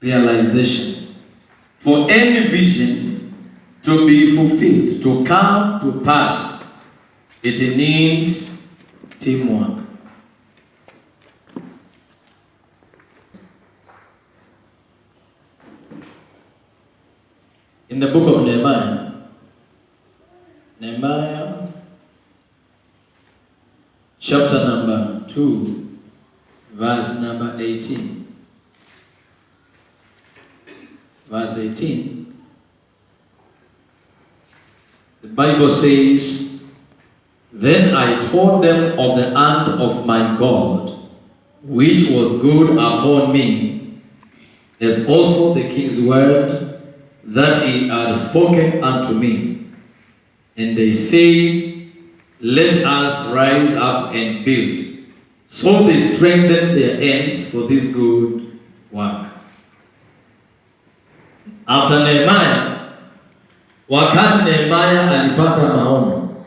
realization. For any vision to be fulfilled, to come to pass, it needs teamwork. In the book of Nehemiah chapter number 2, verse number 18. Verse 18. The Bible says, "Then I told them of the hand of my God, which was good upon me, as also the king's word that he had spoken unto me. And they said, Let us rise up and build. So they strengthened their hands for this good work." After Nehemiah, wakati Nehemiah alipata maono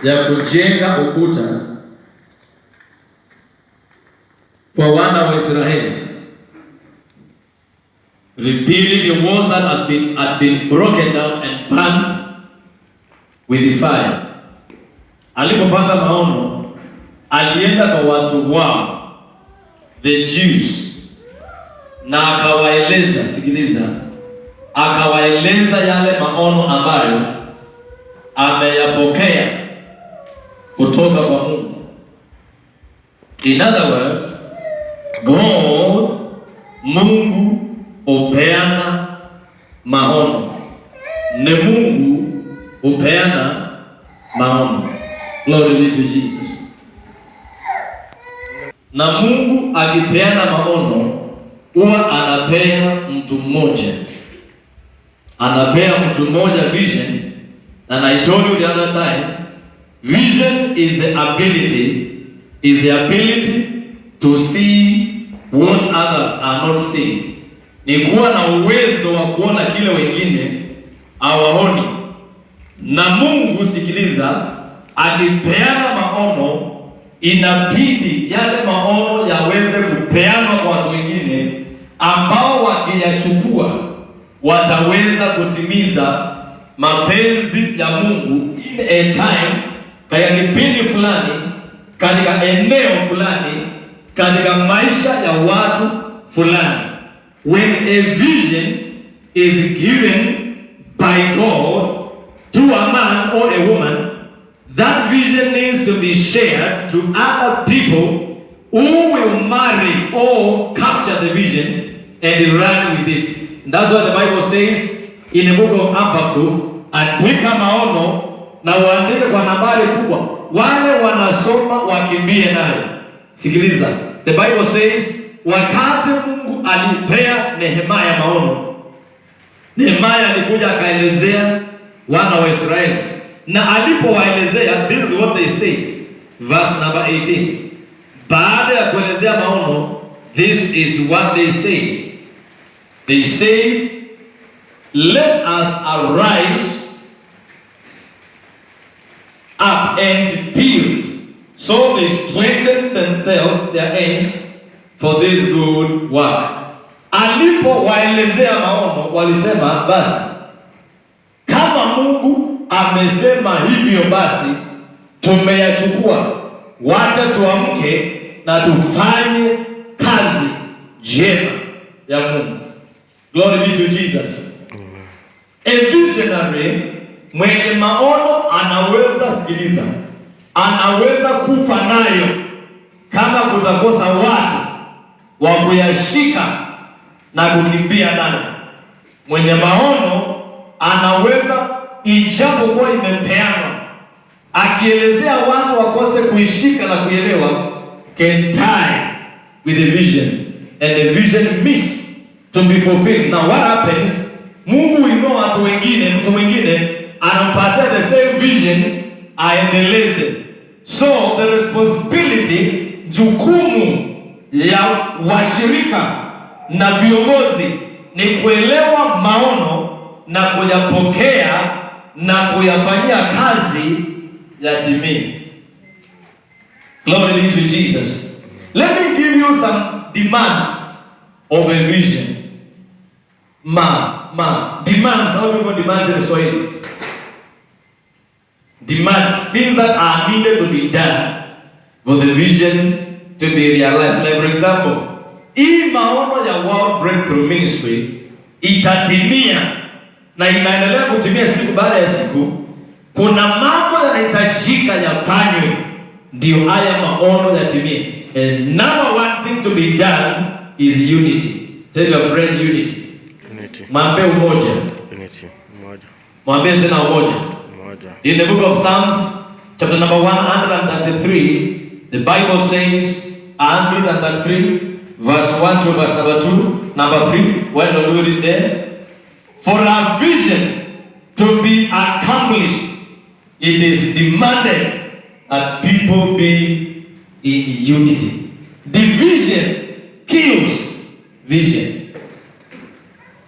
ya kujenga ukuta kwa wana wa Israeli, rebuilding the walls that had been broken down and burnt with the fire. Alipopata maono, alienda kwa watu wao, the Jews, na akawaeleza, sikiliza, akawaeleza yale maono ambayo ameyapokea kutoka kwa Mungu. In other words, God, Mungu upeana maono. Ni Mungu upeana maono. Glory be to Jesus. Na Mungu akipeana maono, huwa anapea mtu mmoja. Anapea mtu mmoja vision. And I told you the other time, vision is the ability to see what others are not seeing. Ni kuwa na uwezo wa kuona kile wengine hawaoni. Na Mungu, sikiliza, akipeana maono, inabidi yale maono yaweze kupeanwa kwa watu wengine ambao wakiyachukua wataweza kutimiza mapenzi ya Mungu in a time, katika kipindi fulani, katika eneo fulani, katika maisha ya watu fulani. When a vision is given by God to a man or a woman, that vision needs to be shared to other people who will marry or capture the vision and run with it. That's what the Bible says in the book of Habakkuk, andika maono na uandike kwa nambari kubwa, wale wanasoma wakimbie nayo. Sikiliza, the Bible says wakati Mungu alipea Nehemiah maono, Nehemiah alikuja akaelezea wana wa Israeli, na alipowaelezea, this is what they said, verse number 18. Baada ya kuelezea maono, this is what they say. They say, "Let us arise up and build." So they strengthened themselves, their hands, for this good work. Alipowaelezea maono, walisema, basi kama Mungu amesema hivyo, basi tumeyachukua, wacha tuamke na tufanye kazi njema ya Mungu. Glory be to Jesus. A visionary mwenye maono anaweza, sikiliza, anaweza kufa nayo kama kutakosa watu wa kuyashika na kukimbia nayo. Mwenye maono anaweza, ijapokuwa imepeanwa, akielezea watu wakose kuishika na kuelewa, can die with the vision and the vision miss to be fulfilled. Now what happens? Mungu inua watu wengine, mtu mwingine anampatia the same vision aendeleze. So the responsibility, jukumu ya washirika na viongozi ni kuelewa maono na kuyapokea na kuyafanyia kazi yatimie. Glory be to Jesus. Let me give you some demands of a vision. Demands. How do you call demands in Swahili? Demands, things that are needed to be done for the vision to be realized. Like for example, hii maono ya World Breakthrough Ministry itatimia na inaendelea kutimia siku baada ya siku. Kuna mambo yanahitajika yafanywe ndio haya maono yatimie. And number one thing to be done is unity. Tell your friend unity. Mwambie umoja. Mwambie tena umoja. In the book of Psalms, chapter number 133, the Bible says, 133, verse 1 to verse number 2, number 3, when do we read there? For a vision to be accomplished, it is demanded that people be in unity. Division kills vision.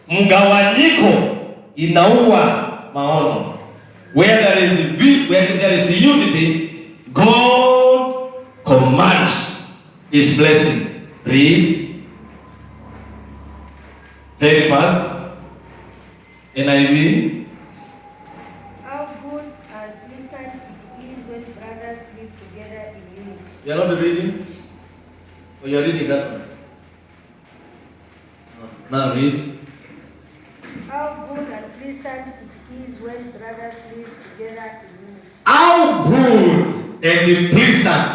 Mgawanyiko inaua maono. Where there is unity, God commands His blessing. Read very fast. NIV. How good and pleasant it is when brothers live together in unity. You are not reading? Or you are reading that one? Now read. How good and pleasant it is when brothers live together in unity. How good and pleasant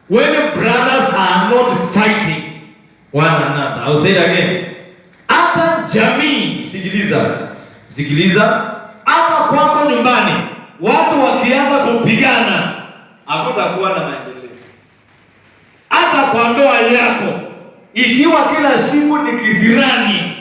when brothers are not fighting one another. I will say it again. Hata jamii, sikiliza, hata kwako nyumbani watu wakianza kupigana hakutakuwa na maendeleo. Hata kwa ndoa yako ikiwa kila siku ni kisirani,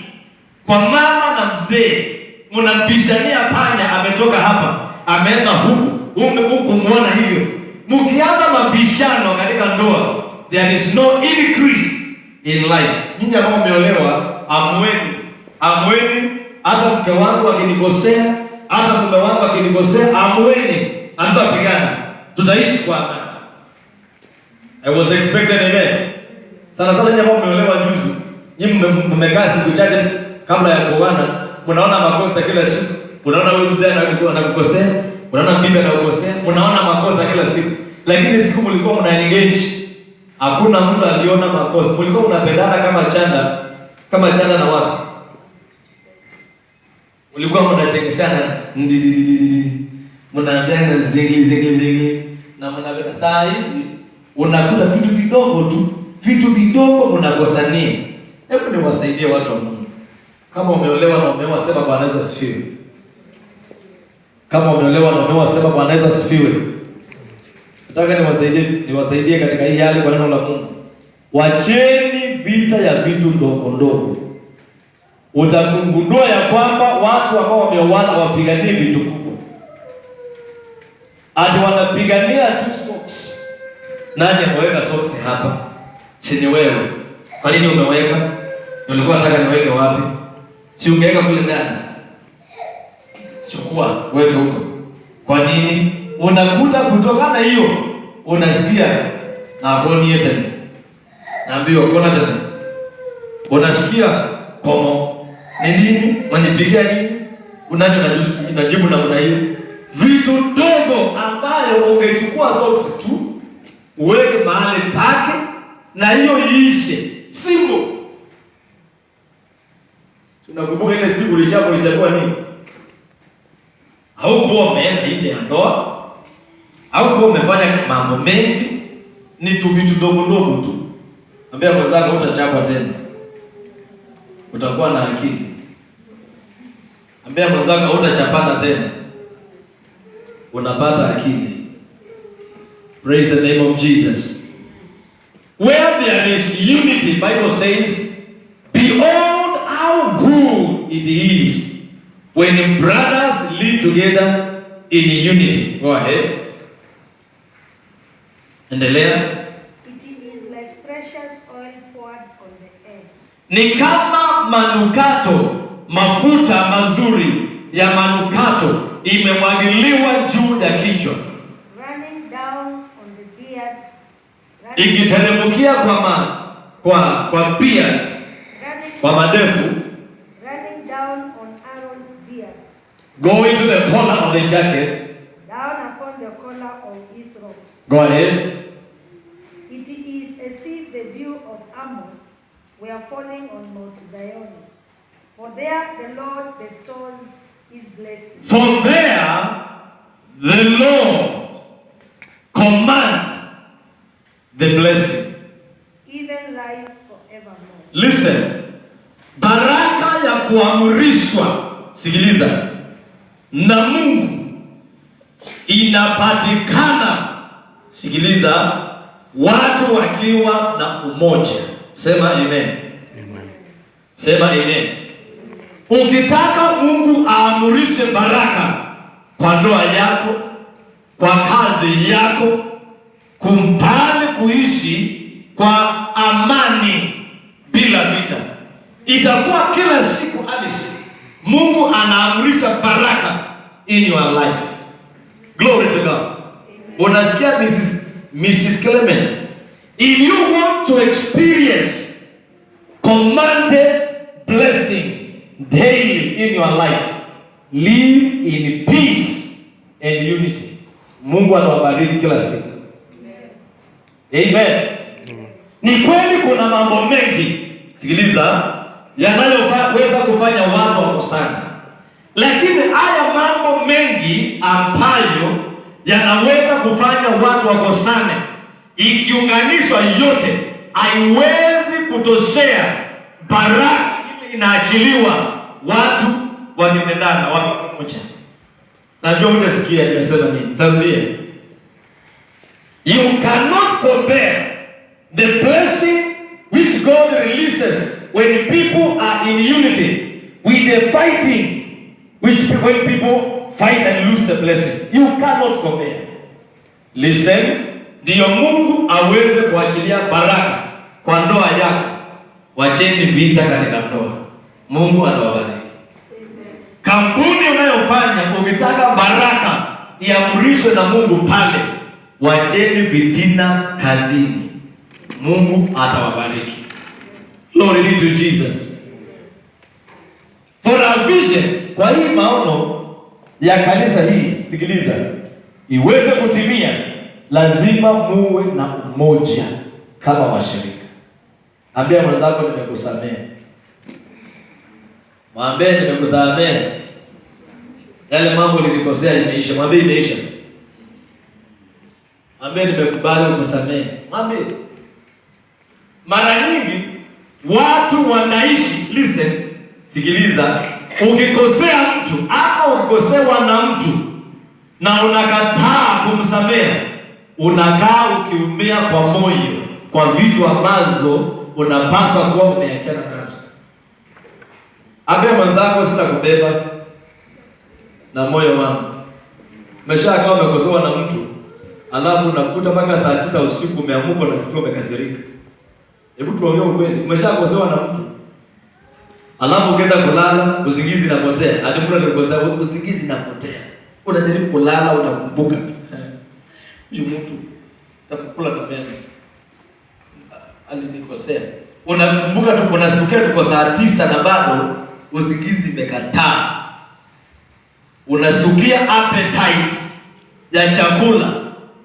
kwa mama na mzee mnabishania, panya ametoka hapa ameenda huku muona hivyo. Mkianza mabishano katika ndoa, there is no increase in life. Nyinyi ambao mmeolewa, amweni, hata mke wangu akinikosea, hata mume wangu akinikosea, amweni, hatutapigana, tutaishi kwa amani. I was expecting amen. Sana nyinyi ambao mmeolewa juzi, nyinyi mmekaa siku chache kabla ya kuoana, mnaona makosa kila siku. Unaona huyu mzee anakukosea, unaona bibi anakukosea, unaona makosa kila siku. Lakini siku mlikuwa mna engage, hakuna mtu aliona makosa. Mlikuwa mnapendana kama chanda na wapi? Mlikuwa mnachekeshana, mnaambiana zingli na mnapenda. Saa hizi unakuta vitu vidogo mnakosania. Hebu niwasaidie watu wa Mungu. Kama umeolewa na umeoa, sema Bwana Yesu asifiwe. Kama umeolewa na umeoa, sema Bwana Yesu asifiwe. Nataka niwasaidie katika hii hali kwa neno la Mungu. Wacheni vita ya vitu ndogo. Utagundua ya kwamba watu ambao wameoana wapigania vitu kubwa. Ati wanapigania tu socks. Nani ameweka socks hapa? Si ni wewe. Kwa nini umeweka? Nilikuwa nataka niweke wapi? Si ungeweka kule ndani. Chukua, weke huko. Kwa nini? Unakuta kutokana hiyo unasikia na boni yetu. Naambiwa kuna tena. Unasikia komo. Ni nini? Wanipigia nini? Unajibu na hiyo. Vitu dogo ambayo ungechukua socks tu uweke mahali pake na hiyo iishe. Simple. Tunakumbuka ile siku ulichagua nini? Haukuwa umeenda nje ya ndoa, haukuwa umefanya mambo mengi, ni tu vitu dogo tu. Ambia mwenzako utachapwa tena, utakuwa na akili. Ambia mwenzako utachapana tena, unapata akili. Praise the name of Jesus. Where there is unity, Bible says, behold how good it is when brothers live together in unity. Go ahead. Endelea. It is like precious oil poured on the head. Ni kama manukato, mafuta mazuri ya manukato imemwagiliwa juu ya kichwa. Running down on the beard. Ikiteremkia kwa beard. kwa madefu, running down on Aaron's beard, going to the collar of the jacket, down upon the collar of his robes. go ahead. It is as if the dew of Ammon were falling on Mount Zion. For there the Lord bestows his blessing. For there the Lord commands the blessing. Even life forevermore. Listen. Baraka ya kuamrishwa, sikiliza, na Mungu inapatikana, sikiliza, watu wakiwa na umoja. Sema amen. Amen. Sema amen. Ukitaka Mungu aamurishe baraka kwa ndoa yako, kwa kazi yako, kumpani kuishi kwa amani bila vita, itakuwa kila siku halisi Mungu anaamurisha baraka in your life. Glory to God. Unasikia Mrs. Clement? If you want to experience commanded blessing daily in your life, live in peace and unity. Mungu anawabariki kila siku. Amen. Ni kweli kuna mambo mengi, sikiliza, yanayoweza kufanya watu wakosane. Lakini haya mambo mengi ambayo yanaweza kufanya watu wakosane, ikiunganishwa yote, haiwezi kutoshea baraka ile inaachiliwa watu wakipendana, watu pamoja. Najua mtasikia nimesema nini. Tarudia. You cannot compare the blessing which God releases when people are in unity with the fighting when people fight and lose the blessing. You cannot compare. Listen, ndio Mungu aweze kuachilia baraka kwa ndoa yako. Wacheni vita katika ndoa. Mungu anawabariki. Kampuni unayofanya ukitaka baraka iamrishwe na Mungu pale, wacheni vitina kazini. Mungu atawabariki. Glory be to Jesus. For a vision, kwa hii maono ya kanisa hii, sikiliza, iweze kutimia, lazima muwe na umoja kama washirika. Ambia mwenzako nimekusamehe. Mwambie nimekusamehe. Yale mambo nilikosea imeisha. Mwambie imeisha. Mwambie nimekubali kukusamehe. Mwambie. Mara nyingi watu wanaishi, listen, sikiliza, ukikosea mtu ama ukikosewa na mtu na unakataa kumsamehe, unakaa ukiumia kwa moyo kwa vitu ambazo unapaswa kuwa umeachana nazo. Ambia mwenzako sitakubeba na moyo wangu. Umeshakaa umekosewa na mtu, alafu unakuta mpaka saa 9 usiku umeamuka na siku umekasirika. Hebu tuongee ukweli, umeshakosewa na mtu, alafu ukienda kulala usingizi unapotea. Hadi mtu alikosea, usingizi unapotea. Unajaribu kulala unakumbuka huyu mtu takukula na mimi alinikosea. Unakumbuka tu, unasikia tuko saa 9 na bado usingizi imekataa. Unasikia appetite ya chakula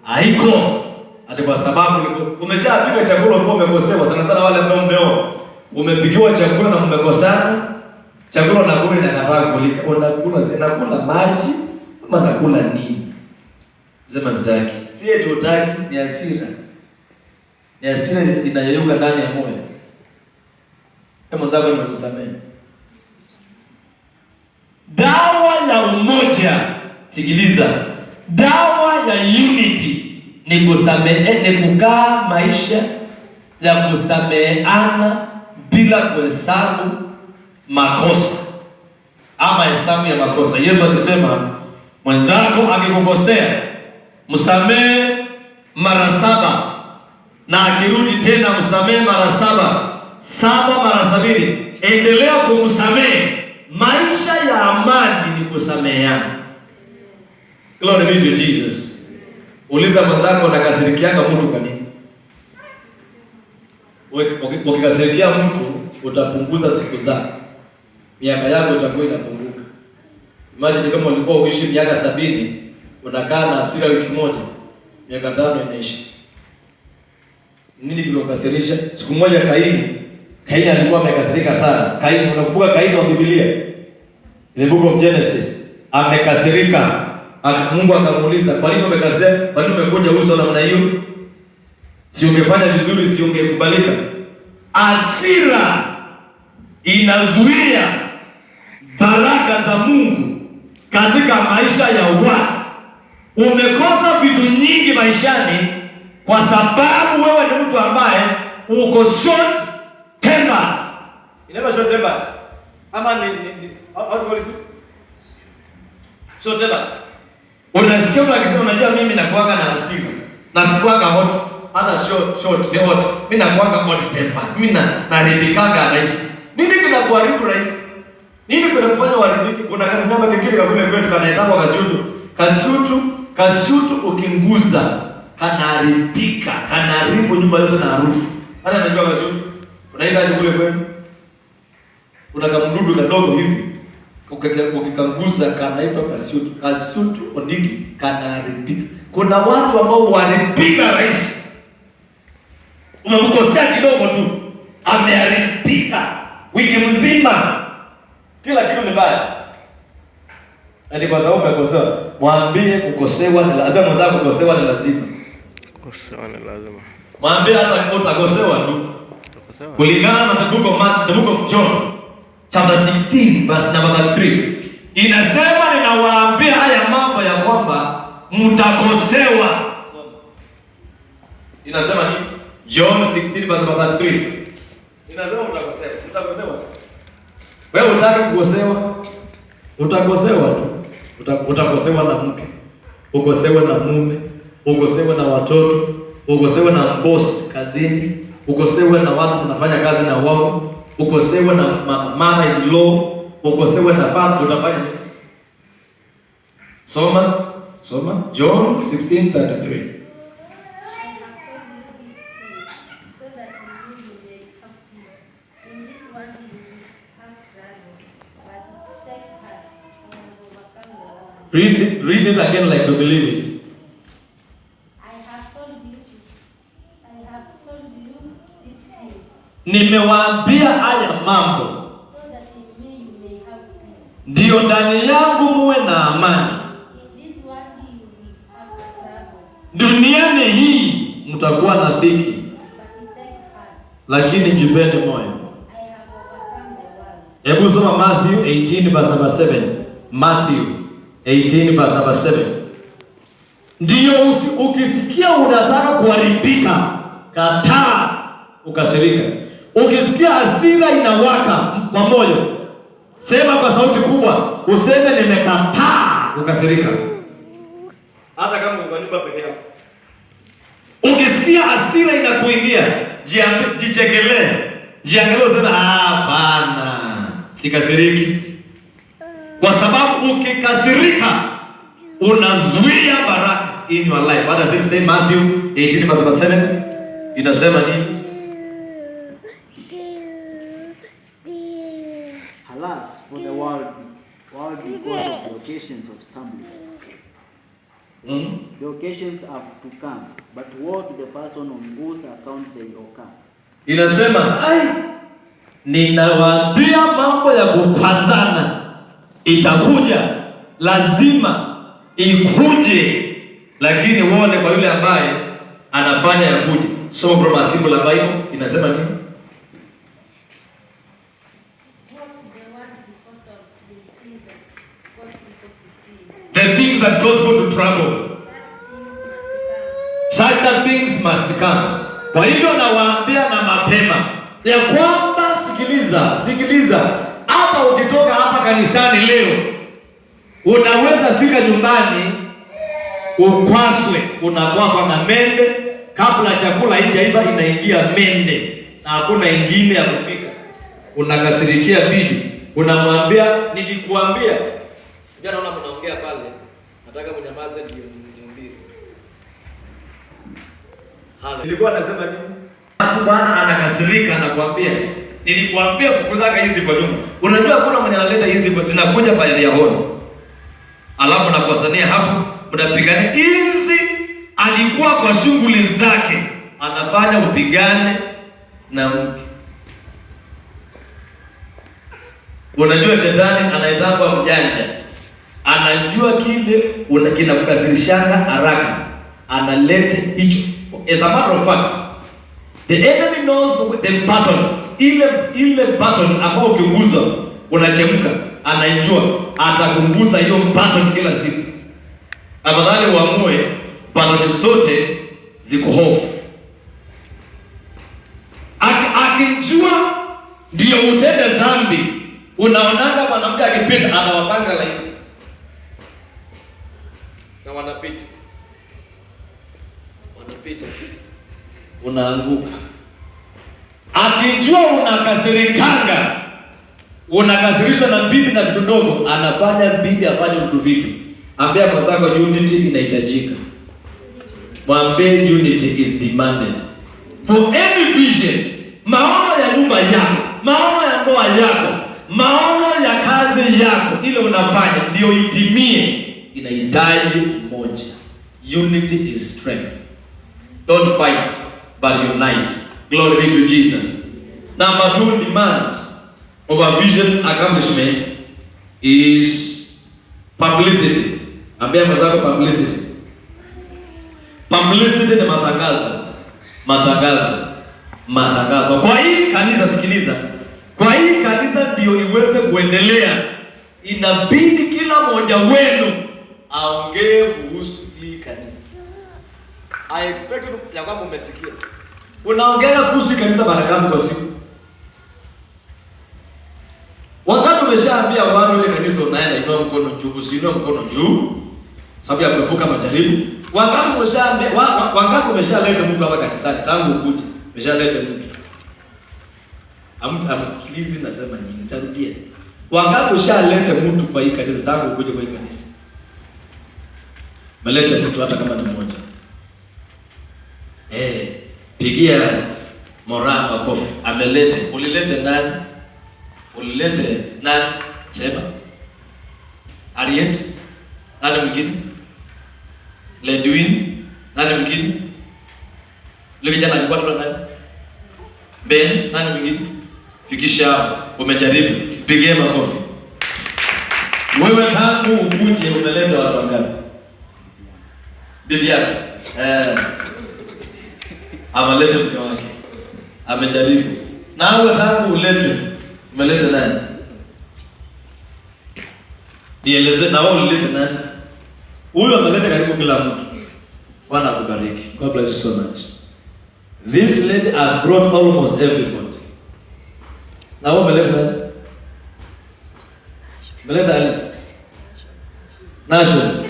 haiko. Hadi kwa sababu umeshapika chakula kwa umekosewa, sana sana wale ambao mmeoa. Umepikiwa chakula na mmekosana, chakula na kula inakataa kulika. Unakula maji ama nakula nini? Sema sitaki. Si eti utaki, ni hasira. Ni hasira inayeyuka ndani ya moyo. Kama zako nimekusamehe. Dawa ya umoja, sikiliza. Dawa ya unity ni kusamehe, ni kukaa maisha ya kusameheana bila kuhesabu makosa ama hesabu ya makosa. Yesu alisema mwenzako akikukosea msamehe mara 7, na akirudi tena msamehe mara 7, 7 mara 70. Endelea kumsamehe. Maisha ya amani ni kusameheana. Glory be to Jesus. Uliza mwenzako unakasirikianga mtu kwa nini? Ukikasirikia mtu utapunguza siku zako, miaka yako itakuwa inapunguka. Imagine kama ulikuwa uishi miaka 70, unakaa na hasira wiki moja, miaka 5 inaisha. Nini kilokasirisha? Siku moja Kaini alikuwa amekasirika sana. Kaini, unakumbuka Kaini wa Biblia? In the book of Genesis. Amekasirika. Mungu akamuuliza, "Kwa nini umekasirika? Kwa nini umekuja uso namna hiyo? Si ungefanya vizuri, si ungekubalika?" Hasira inazuia baraka za Mungu katika maisha ya watu. Umekosa vitu nyingi maishani kwa sababu wewe ni mtu ambaye uko short tempered. Inaitwa short tempered. Ama how do you call it? Short tempered. Unasikia mtu akisema, "Unajua mimi nakuanga na hasira. Na sikuanga hot, hata short ni hot. Mimi nakuanga hot tempered. Mimi naribikanga rais." Nini kinakuharibu rais? Nini kinakufanya uharibike? Kuna kanyama kingine kule kwetu kanaitwa kasutu ukinguza kanaharibika, kanaharibu nyumba yote na harufu. Hata najua kasutu. Unaitaje kule kwenu? Kuna kamdudu kadogo hivi. Ukikanguza kanaitwa kasutu. Kasutu ondiki kanaharibika. Kuna watu ambao huharibika rais. Umemkosea kidogo tu, ameharibika wiki mzima. Kila kitu ni mbaya. Ati kwa sababu umekosewa, mwambie kukosewa ni lazima. Mwenzako kukosewa ni lazima. Kukosewa ni lazima. Mwambie hata utakosewa tu. Kulingana na the book of John chapter 16 verse number 3. Inasema, "Ninawaambia haya mambo ya kwamba mtakosewa." Inasema nini? John 16 verse number 3. Inasema mtakosewa. Wewe unataka kukosewa? Utakosewa tu. Utakosewa na mke, ukosewa na mume, ukosewa na watoto, ukosewa na boss kazini, ukosewa na watu unafanya kazi na wao, ukosewa na mama in law, ukosewa na father. Utafanya nini? Soma John 16:33. Read it again like you believe it. I have told you these things. Nimewaambia haya mambo So that in me you may have peace. ndio ndani yangu muwe na amani. In this world you will have trouble. Duniani hii mtakuwa na dhiki, But take heart. lakini jipende moyo. I have overcome the world. Hebu soma Matthew 18 verse number 7. Matthew 18 verse number 7. Ndio ukisikia unataka kuharibika, kataa ukasirika. Ukisikia hasira inawaka kwa moyo, sema kwa sauti kubwa, useme nimekataa kukasirika. Hata kama uko nyumba peke yako. Ukisikia hasira inakuingia, jichekelee. Jiangalie useme, hapana, sikasiriki. Kwa sababu ukikasirika unazuia baraka in your life. What does it say? Matthew 18 verse 7. Inasema nini? Alas for the world because of the occasions of stumbling. The occasions have to come, but woe to the person on whose account they occur. Inasema, ninawaambia mambo ya kukwazana itakuja, lazima ikuje, lakini uone kwa yule ambaye anafanya ya kuja. So from a symbol of Bible inasema nini? The things that cause people to trouble. Such things must come. Kwa hivyo nawaambia na mapema ya kwamba sikiliza, hata ukitoka hapa kanisani leo, unaweza fika nyumbani unakwaswa na mende, kabla chakula haijaiva inaingia mende na hakuna ingine ya kupika. Unakasirikia bibi, unamwambia nilikuambia. Jana naona mnaongea pale, nataka mnyamaze ndio niambie. Nilikuwa nasema nini? Alafu Bwana anakasirika anakuambia, Nilikwambia fukuzaka hizi kwa nyumba. Unajua kuna mwenye analeta hizi kwa zinakuja pale ya horo. Alafu nakosania hapo, mnapigania hizi. Alikuwa kwa shughuli zake, anafanya upigane na mke. Unajua shetani anaitangwa mjanja. Anajua kile kinakukasirishanga haraka. Analete hicho. As a matter of fact, the enemy knows the pattern. Ile pattern ambao ukiguzwa unachemka, anaijua, atakunguza hiyo pattern kila siku. Afadhali uamue pattern zote ziko hofu. Akijua ndio utende dhambi. Unaonaga mwanamke akipita anawapanga laini. Na wanapita. Unaanguka. Akijua unakasirikanga, unakasirishwa na bibi na vitu ndogo, anafanya bibi afanye vitu. Ambia kwa sababu unity inahitajika. Mwambie unity is demanded. For any vision, maono ya nyumba yako, maono ya ndoa yako, maono ya kazi yako ile unafanya ndio itimie, inahitaji umoja. Unity is strength. Don't fight, but unite. Glory be to Jesus. Number 2 demand of a vision accomplishment is publicity. Ambia mwenzako publicity. Publicity ni matangazo. Kwa hii kanisa, sikiliza. Kwa hii kanisa ndio iweze kuendelea, inabidi kila mmoja wenu aongee kuhusu hii kanisa. I expect ya kwamba umesikia. Unaongea kuhusu kanisa mara ngapi kwa siku? Wakati umeshaambia watu ile kanisa unaenda, inua mkono juu, usiinue mkono juu sababu ya kuepuka majaribu. Wakati umeshaambia, wakati umeshaleta mtu hapa kanisani tangu ukuje, umeshaleta mtu. Amsikilizi nasema nini? Nitarudia. Wakati umeshaleta mtu kwa hii kanisa tangu ukuje kwa hii kanisa. Meleta mtu hata kama ni mmoja. Pigia Mora makofi. Amelete. Ulilete nani? Sema. Ariet. Nani mwingine? Ledwin. Nani mwingine? Leo jana alikuwa nani? Ben. Nani mwingine? Fikisha. Umejaribu. Pigia makofi. Wewe tangu ukuje umeleta watu wangapi? Bibi yako. Ameleta mke wake. Amejaribu. Na wewe tangu ulete, umeleta nani? Nieleze na wewe ulete nani? Huyu ameleta karibu kila mtu. Bwana akubariki. God bless you so much. This lady has brought almost everybody. Na wewe umeleta nani? Umeleta Alice. Nasho.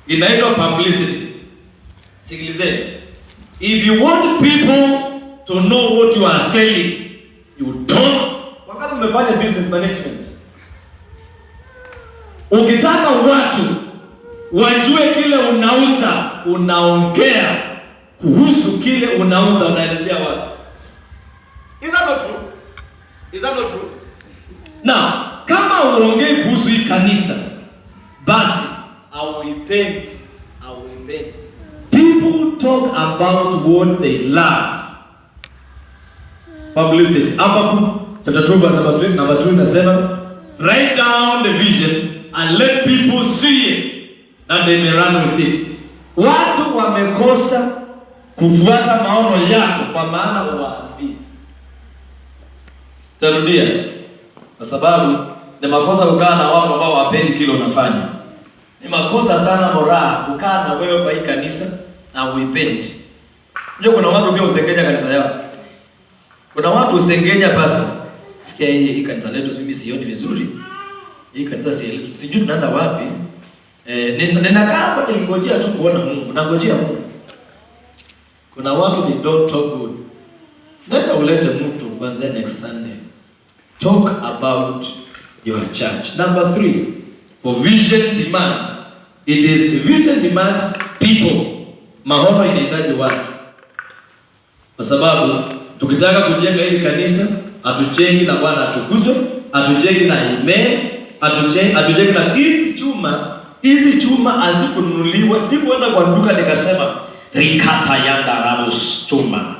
Inaitwa publicity. Sikilizeni. If you want people to know what you are selling, you talk. Wakati umefanya business management, ukitaka watu wajue kile unauza, unaongea kuhusu kile unauza, unaelezea watu. Is that not true? Now, kama uongei kuhusu hii kanisa, basi hauipendi. People talk about what they love. Publicity. Habakkuk chapter 2 verse number 2 inasema, write down the vision and let people see it and they may run with it. Watu wamekosa kufuata maono yako kwa maana uwaambie. Tarudia. Kwa sababu ni makosa kukaa na watu ambao wapendi kile unafanya. Ni makosa sana Mora kukaa na wewe kwa hii kanisa na uipendi. Unajua kuna watu pia usengenya kanisa yao. Kuna watu usengenya pasa. Sikia hii kanisa letu mimi sioni vizuri. Hii kanisa sijui tunaenda wapi. Ninakaa hapa nikingojea tu kuona Mungu. Nangojea Mungu. Kuna watu they don't talk good. Nenda ulete mtu kwanza next Sunday. Talk about your church. Number 3. For vision demand. It is vision demands people. Maono inahitaji watu. Kwa sababu tukitaka kujenga hili kanisa, hatujengi na Bwana atukuzwe, hatujengi na amen, hatujengi na hizi chuma hazikununuliwa. Sikuenda kwa duka nikasema rikata yanda rabos chuma.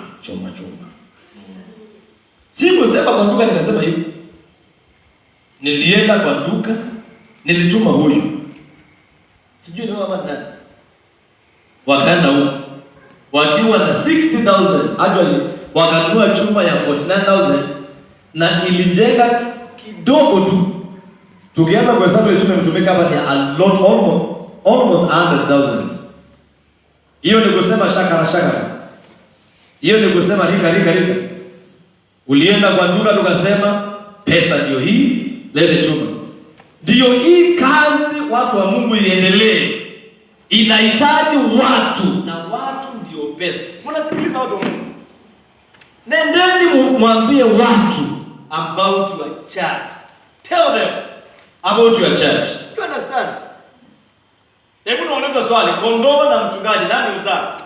Sikusema kwa duka nikasema hivi. Nilienda kwa duka, nilituma huyu. Sijui ni mama nani. Wakana huko wakiwa na 60,000, actually wakanunua chuma ya 49,000 na ilijenga kidogo tu. Tukianza kwa hesabu ya chuma imetumika hapa ni a lot, almost 100,000. Hiyo ni kusema shakara. Hiyo ni kusema rika. Ulienda kwa duka tukasema pesa ndio hii, lete chuma. Ndio hii kazi watu wa Mungu iendelee. Inahitaji watu na watu ndio pesa. Mnasikiliza watu wa Mungu? Nendeni mwambie watu about your church. Tell them about your church. You understand? Hebu nauliza swali, kondoo na mchungaji nani uzaa?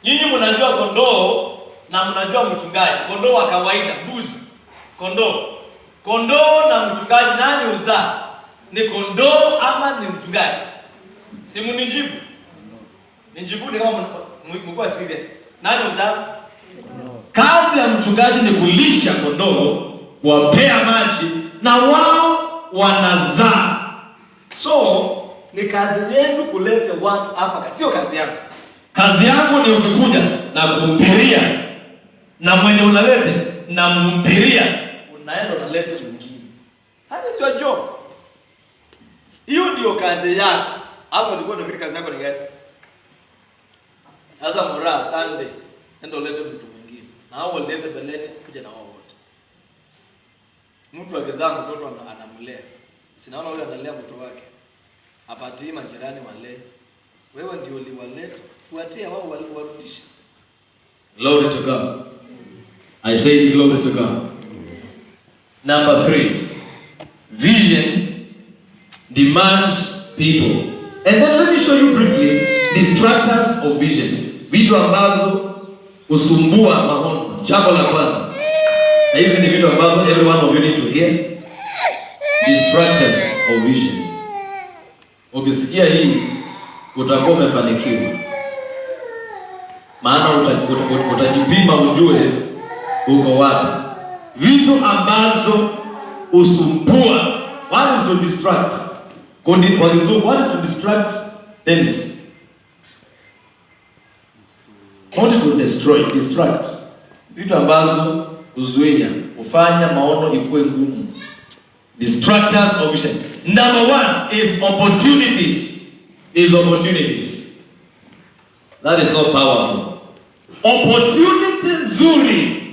Nyinyi mnajua kondoo na mnajua mchungaji. Kondoo wa kawaida, mbuzi. Kondoo na mchungaji nani uzaa? Ni kondoo ama ni mchungaji? Simu nijibu. Nijibuni kama mko serious. Nani uzaa? Kazi ya mchungaji ni kulisha kondoo, kuwapea maji na wao wanazaa. So, ni kazi yenu kulete watu hapa, sio kazi yangu. Kazi yangu ni ukikuja na kumpiria na mwenye unalete na mpiria, unaenda unalete mwingine. Hata sio job. Hiyo ndio kazi yako. Hapo ndipo ndio kazi yako ni gani? Sasa mora Sunday ndio ulete mtu mwingine. Na hao walete beleni kuja na wao wote. Mtu akizaa mtoto anamlea. Sinaona yule analea mtoto wake. Apatie majirani wale. Wewe ndio uliwaleta. Fuatia wao warudishe. Glory to God. I say glory to God. Number 3. Vision demands people. And then let me show you briefly distractors of vision. Vitu ambazo usumbua maono. Jambo la kwanza. Na hizi ni vitu ambazo every one of you need to hear. Distractors of vision. Ukisikia hii utakuwa umefanikiwa. Maana utajipima ujue uko wapi. Vitu ambazo usumbua. One is to distract. Kwa kizungu, what is to distract? Dennis. What to destroy? Distract. Vitu ambazo uzuia, ufanya maono ikuwe ngumu. Distractors of vision. Number 1 is opportunities. That is so powerful. Opportunity nzuri,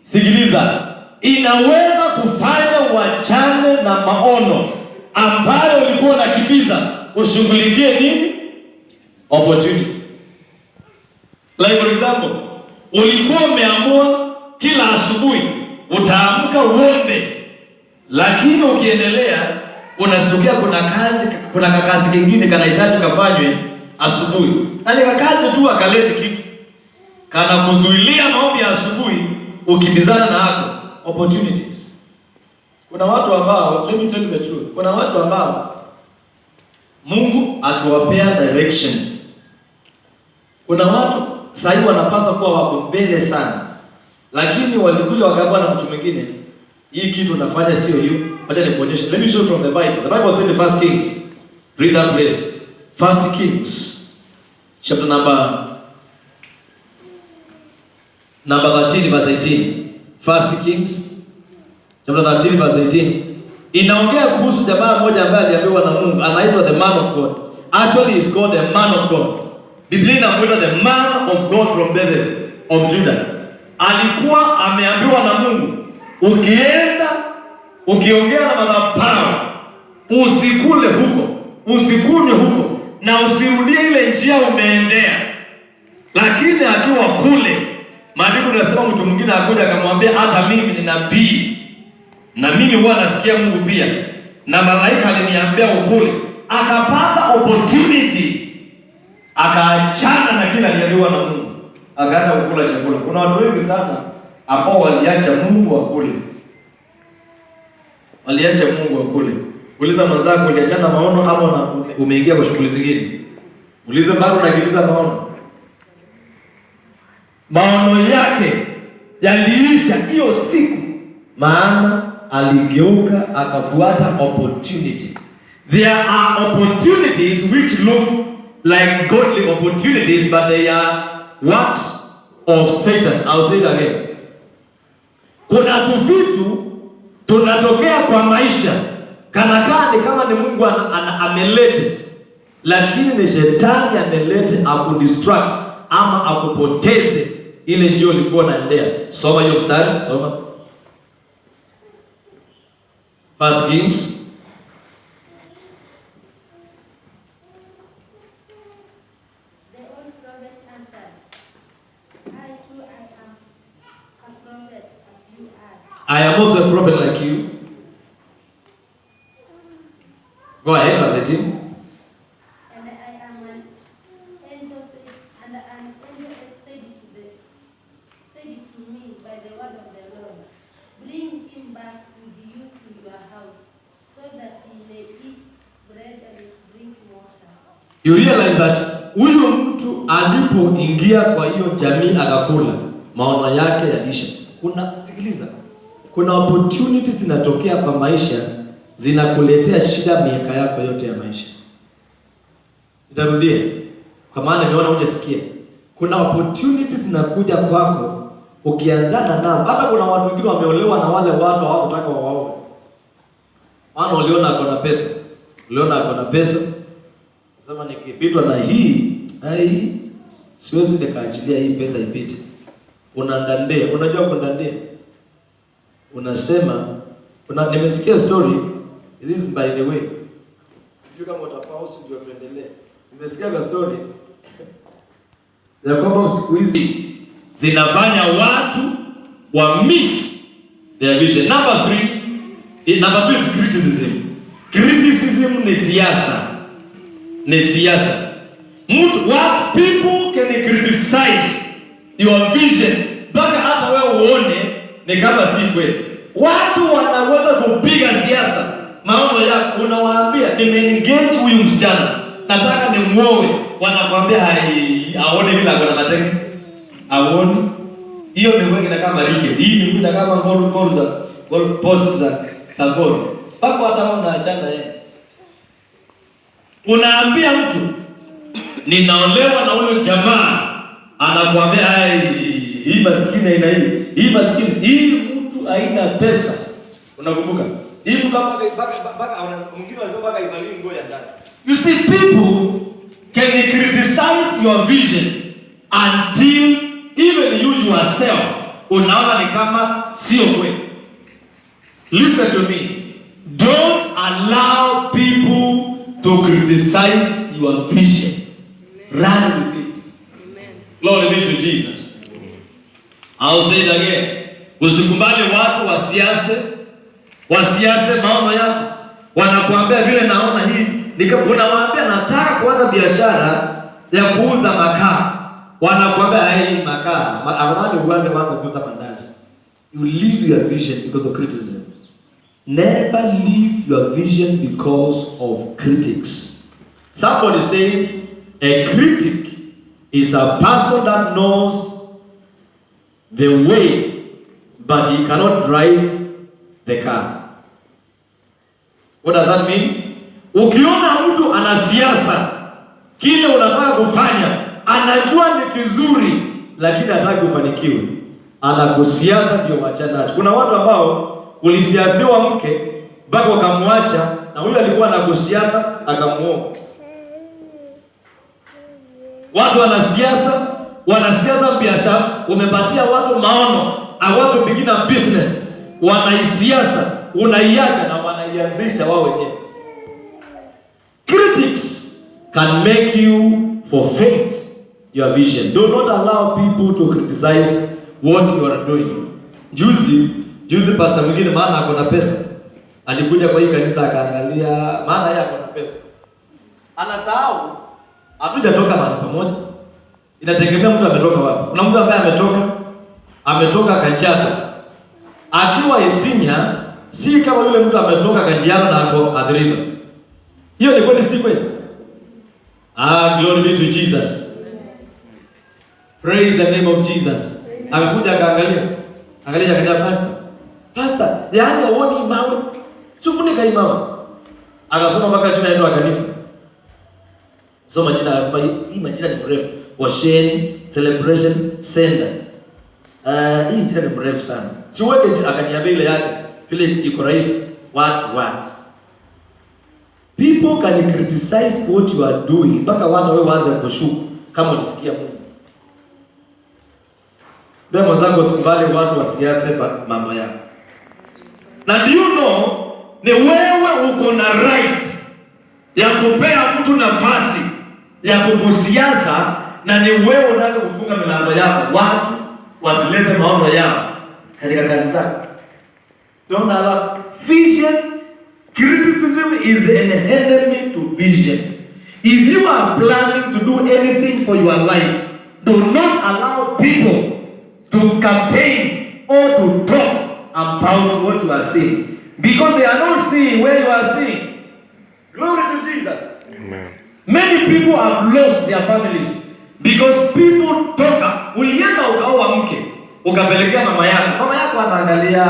sikiliza, inaweza kufanya wachane na maono ambayo ulikuwa unakimbiza, ushughulikie nini? Opportunity. Like for example, ulikuwa umeamua kila asubuhi utaamka uombe, lakini ukiendelea unashtukia kuna kazi kingine kanahitaji kafanywe asubuhi. Na ni kazi tu akalete kitu kana kuzuilia maombi ya asubuhi, ukimbizana na hako opportunities. Kuna watu ambao, let me tell you the truth, kuna watu ambao Mungu akiwapea direction. Kuna watu sasa wanapaswa kuwa wako mbele sana, lakini walikuja wakaambiwa na mtu mwingine, hii kitu unafanya sio hiyo. Acha nikuonyeshe. Let me show from the Bible. The Bible says in the 1 Kings. Read that place. 1 Kings chapter number 13 verse 18. 1 Kings chapter 13 verse 18. Inaongea kuhusu jamaa mmoja ambaye aliambiwa na Mungu, anaitwa the man of God. Actually is called the man of God. Biblia inamuita the man of God from Bethel of Judah. Alikuwa ameambiwa na Mungu, ukiongea na madhabahu, usikule huko, usikunywe huko, na usirudie ile njia umeendea. Lakini akiwa kule, maandiko yanasema mtu mwingine akaja akamwambia, hata mimi ni nabii, na mimi huwa nasikia Mungu pia, na malaika aliniambia ukule. Akapata opportunity, akaachana na kila aliambiwa na Mungu. akaenda kukula chakula. Kuna watu wengi sana ambao waliacha Mungu akule. Waliacha Mungu akule. Uliza mazako, uliachana maono ama umeingia kwa shughuli zingine? Uliza bado unakimbiza maono. Maono yake yaliisha hiyo siku, maana aligeuka akafuata opportunity. There are opportunities which look like godly opportunities, but they are works of Satan. I'll say it again. Kuna vitu tunatokea kwa maisha kanakaa ni kama ni Mungu amelete, lakini ni shetani amelete akudistract ama akupoteze ile njia ulikuwa unaendea. Soma hiyo mstari, soma. First Kings. The old prophet answered, I too am a prophet as you are. I am also a prophet like you. Go ahead, verse 18. And I am an angel, and an angel said to me by the word of the Lord, bring him back with you to your house, so that he may eat bread and drink water. You realize that huyo mtu alipoingia kwa hiyo jamii akakula, maono yake yalisha. Sikiliza, kuna opportunities zinatokea kwa maisha, zinakuletea shida miaka yako yote ya maisha. Nitarudia kwa maana nimeona hujasikia. Kuna opportunities zinakuja kwako ukianzana nazo. Hata kuna watu wengine wameolewa na wale watu hawakutaka waoe. Maana uliona ako na pesa. Uliona ako na pesa. Sema nikipitwa na hii, siwezi nikaachilia hii pesa ipite. Unandandea, unajua kundandea. Unasema, nimesikia story, this is by the way. Sijui kama utapause ndio tuendelee. Nimesikia kwa story ya kwamba siku hizi zinafanya watu wa miss their vision. Number 2 is criticism. Criticism ni siasa. Ni siasa. What people can criticize your vision, mpaka hata wewe uone ni kama si kweli. Watu wanaweza kupiga siasa maono yako, unawaambia nimeengage huyu msichana, nataka nimuoe, wanakuambia aone bila kuna matenge. Aone. Hiyo ni wengi na kama rike. Hii ni kuna kama gold posts za gold. Pako hataona achana yeye. Unaambia mtu ninaolewa na huyo jamaa, anakuambia hii maskini haina hii. Hii maskini, hii mtu haina pesa. Unakumbuka? Hii mtu mpaka mwingine anasema mpaka ivalie nguo ya ndani. You see, people can criticize your vision until even you yourself unaona ni kama sio kweli. Listen to me. Don't allow people to criticize your vision. Run with it. Amen. Glory be to Jesus. I'll say it again. Usikubali watu wasiase maono yako. Wanakuambia vile naona hii, unawaambia nataka kuanza biashara ya kuuza makaa. Wanakuambia hii makaa, awali uanze kuuza mandazi. You leave your vision because of criticism. Never leave your vision because of critics. Somebody said a critic is a person that knows the way but he cannot drive the car. What does that mean? Ukiona mtu ana siasa, kile unataka kufanya, anajua ni kizuri lakini hataki kufanikiwa, anakusiasa ndio wachana. Kuna watu ambao ulisiasiwa mke mpaka ukamwacha, na huyo alikuwa anakusiasa akamuoa. Watu wanasiasa biashara, umepatia watu maono, I want to begin a business. Wanaisiasa, unaiacha na wanaianzisha wao wenyewe. Critics can make you forfeit your vision. Do not allow people to criticize what you are doing. Juzi pastor mwingine, maana ako na pesa, alikuja kwa hii kanisa akaangalia, maana yeye ako na pesa. Anasahau hatujatoka mahali pamoja. Inategemea mtu ametoka wapi. Kuna mtu ambaye ametoka Kajiado. Akiwa Isinya, si kama yule mtu ametoka Kajiado na ako Athi River. Hiyo ni kweli, si kweli? Glory be to Jesus. Praise the name of Jesus. Akakuja akaangalia Pastor, yaani uone imam. Sufunika imam. Akasoma mpaka jina la kanisa. Soma jina, akasema hii majina ni mrefu. Ocean Celebration Center. Hii jina ni mrefu sana. Siweke jina, akaniambia ile yake. Vile iko rahisi. What? People can criticize what you are doing. Mpaka watu wewe waanze kushuku kama ulisikia Mungu. Ndio mwanzo usikubali watu wasiase mambo yako. Na do you know, ni wewe uko na right ya kupea mtu nafasi ya kukusiasa, na ni wewe unaweza kufunga milango yako watu wasilete maono yao katika kazi zako. Don't allow vision. Criticism is an enemy to vision. If you are planning to do anything for your life, do not allow people to campaign or to talk about what you are seeing, because they are not seeing where you are seeing. Glory to Jesus. Amen. Many people have lost their families because people talk. Ulienda ukaoa mke, ukapelekea mama yako anaangalia,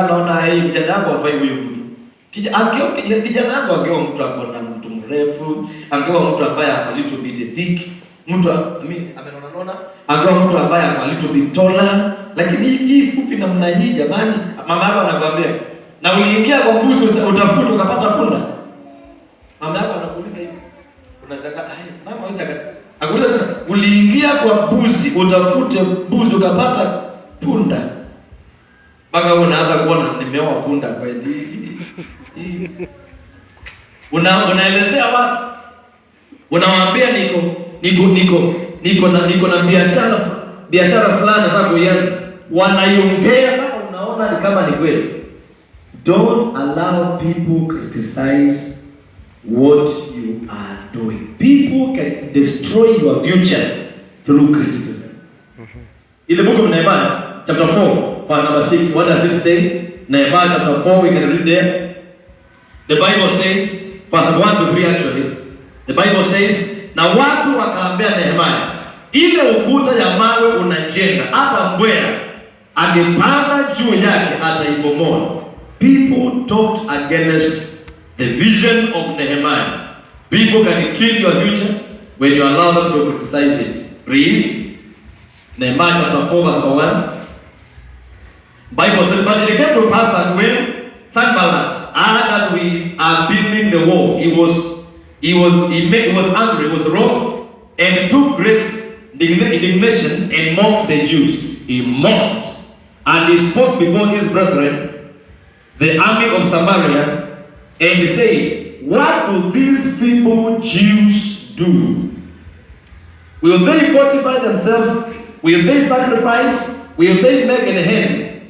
naona hii kijana yako afai huyu mtu. Kijana yangu angeoa mtu akona mtu mrefu, angeoa mtu ambaye a little bit thick, mtu amenona, angeoa mtu ambaye a little bit taller, lakini hii fupi namna hii jamani, mama yako anakuambia. Na uliingia kwa mbuzi utafuta ukapata punda. Mama yako anakuuliza hivi. Unashangaa, mama wewe akuuliza, uliingia kwa mbuzi utafute mbuzi ukapata punda. Mpaka unaanza kuona nimeoa punda kweli. Unaelezea watu. Unawaambia niko na biashara fulani nataka kuianza. Wanaiongea kama unaona ni kama ni kweli. Don't allow people criticize what you are doing. People can destroy your future through criticism. In the book of Nehemiah, chapter 4, verse number 6, what does it say? Nehemiah chapter 4, we can read there. The Bible says, verse 1 to 3 actually, the Bible says, na watu wakaambia Nehemiah, ile ukuta ya mawe unajenga, hata mbweha angepanda juu yake ataibomoa. People talked against the vision of Nehemiah. People can kill your future when you allow them to criticize it. Read Nehemiah chapter 4 verse 1. Bible says, but it came to pass that when Sanballat heard that we are building the wall, he was angry, he was wroth, and took great indignation and mocked the Jews. He mocked, and he spoke before his brethren, the army of Samaria, and he said, what do these feeble Jews do? Will they fortify themselves? Will they sacrifice? Will they make an hand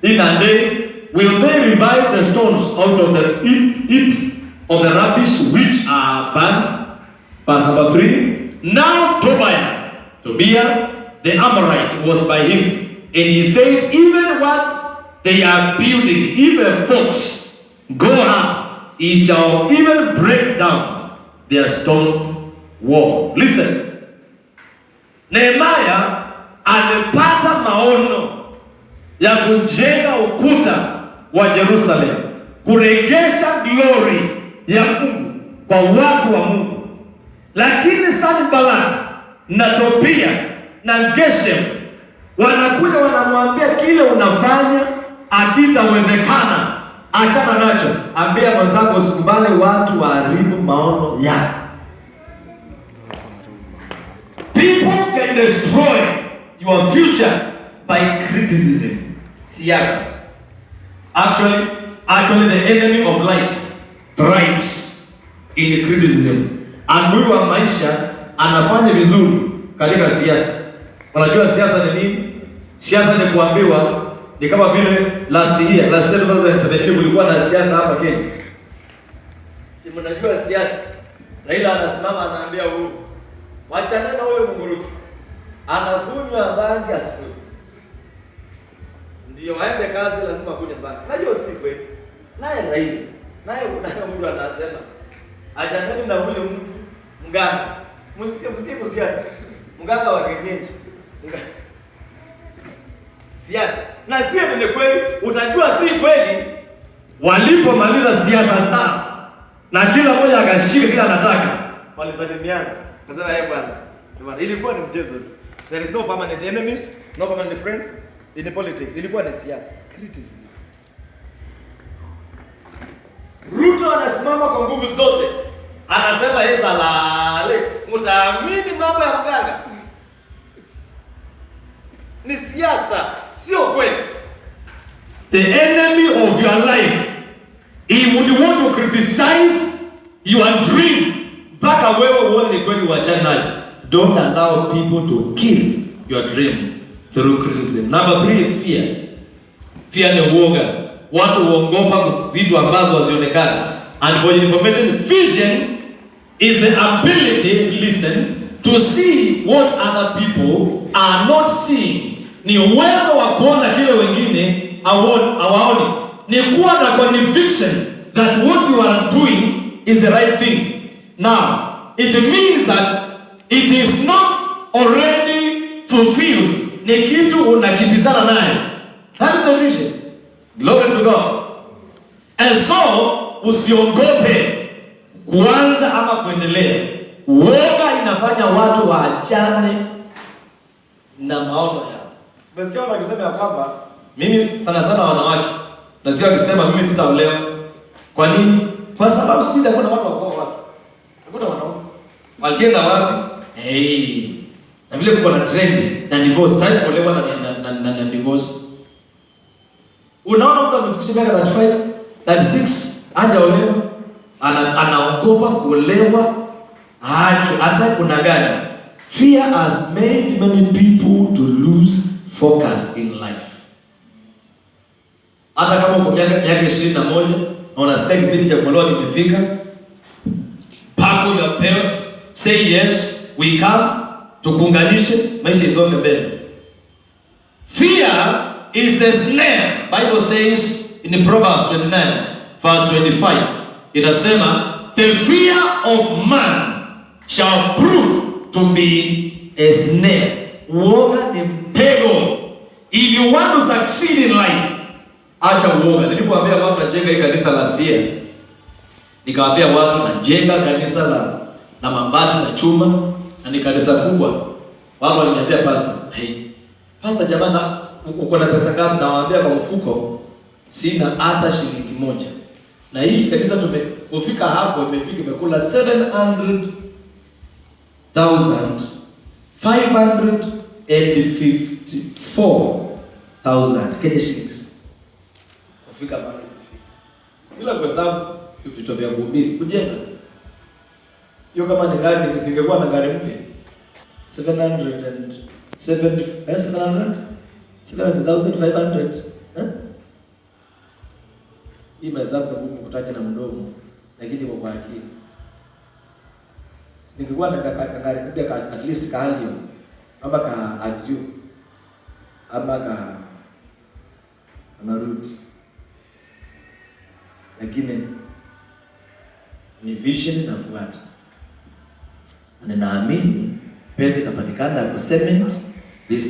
in a day? Will they revive the stones out of the heaps of the rubbish which are burnt? Verse number 3. Now Tobiah, the Amorite, was by him, and he said, even what they are building, even folks, go up, he shall even break down their stone wall. Listen. Nehemiah alipata maono ya kujenga ukuta wa Jerusalem, kuregesha glory ya Mungu kwa watu wa Mungu. Lakini Sanballat na Tobia na Geshem wanakuja wanamwambia, kile unafanya akitawezekana, achana nacho. Ambia mwenzako usikubali watu waharibu maono yako. People can destroy your future by criticism. Siasa. Actually the enemy of life thrives in criticism. Adui wa maisha anafanya vizuri katika siasa. Unajua siasa ni nini? Siasa ni kuambiwa, ni kama vile last year 2017 kulikuwa na siasa hapa Kenya. Si mnajua siasa? Raila anasimama anaambia Wachana na huyo Munguruki. Anakunywa bangi asubuhi. Ndio waende kazi lazima kunywa bangi. Najua si kweli. Naye Raila. Naye mtu anasema achaneni na ule mtu mganga. Msikie hizo siasa. Mganga wa kienyeji. Siasa. Na siasa ni kweli, utajua si kweli walipomaliza siasa sana. Na kila mmoja akashika kila anataka. Walisalimiana. Kasema bwana. Ilikuwa ni mchezo tu. There is no permanent enemies, no permanent friends in the politics. Ilikuwa ni siasa. Criticism. Ruto anasimama kwa nguvu zote. Anasema yeye salale. Mtaamini mambo ya mganga. Ni siasa, sio kweli. The enemy of your life, he would want to criticize your dream. Mpaka wewe uone kweli wachana naye. Don't allow people to kill your dream through criticism. Number 3 is fear. Fear ni uoga. Watu huogopa vitu ambazo hazionekani. And for information, vision is the ability, listen, to see what other people are not seeing. Ni uwezo wa kuona kile wengine hawaoni. Ni kuwa na conviction that what you are doing is the right thing. Now, it means that it is not already fulfilled. Ni kitu unakimbizana naye. That is the vision. Glory to God. And so, usiogope kuanza ama kuendelea. Uoga inafanya watu waachane na maono yao. Umesikia wakisema ya kwamba mimi sana sana wanawake nasikia wakisema mimi sitaolewa. Kwa nini? Kwa sababu siku hizi hakuna watu wa kuoa watu. Hakuna wanaume. Walienda wapi? Na vile kuko na trend na divorce, sasa kuolewa na divorce. Unaona mtu amefikisha miaka 35, 36, hajaolewa, anaogopa kuolewa, hata kuna gani? Fear has made many people to lose focus in life. Hata kama uko miaka 21 na unasikia kipindi cha kuolewa kimefika, buckle your belt, say yes, we come, tukuunganishe, maisha isonge mbele. Fear is a snare. Bible says in Proverbs 29 verse 25, inasema the fear of man shall prove to be a snare. Uoga ni mtego. If you want to succeed in life, acha uoga. Nilipoambia watu najenga hii kanisa la Sia, nikawaambia watu najenga kanisa la mabati na chuma, na ni kanisa kubwa. Watu waliniambia pastor, pastor jamani, uko na pesa ngapi? Nawaambia kwa mfuko sina hata shilingi moja. Na hii kanisa tumefika hapo imekula 700,554,000 Kenya shillings. Kufika mahali kufika. Bila kuhesabu vitu vya kuhubiri, kujenga. Hiyo kama ni gari nisingekuwa na gari mpya. 700,500. Hii mahesabu na Mungu kutaja na mdomo, lakini kwa akili. Ningekuwa na gari mpya at least ka Alio, ama ka Axio, ama ka Maruti. Lakini ni vision na fuata. Na naamini pesa itapatikana kwa cement this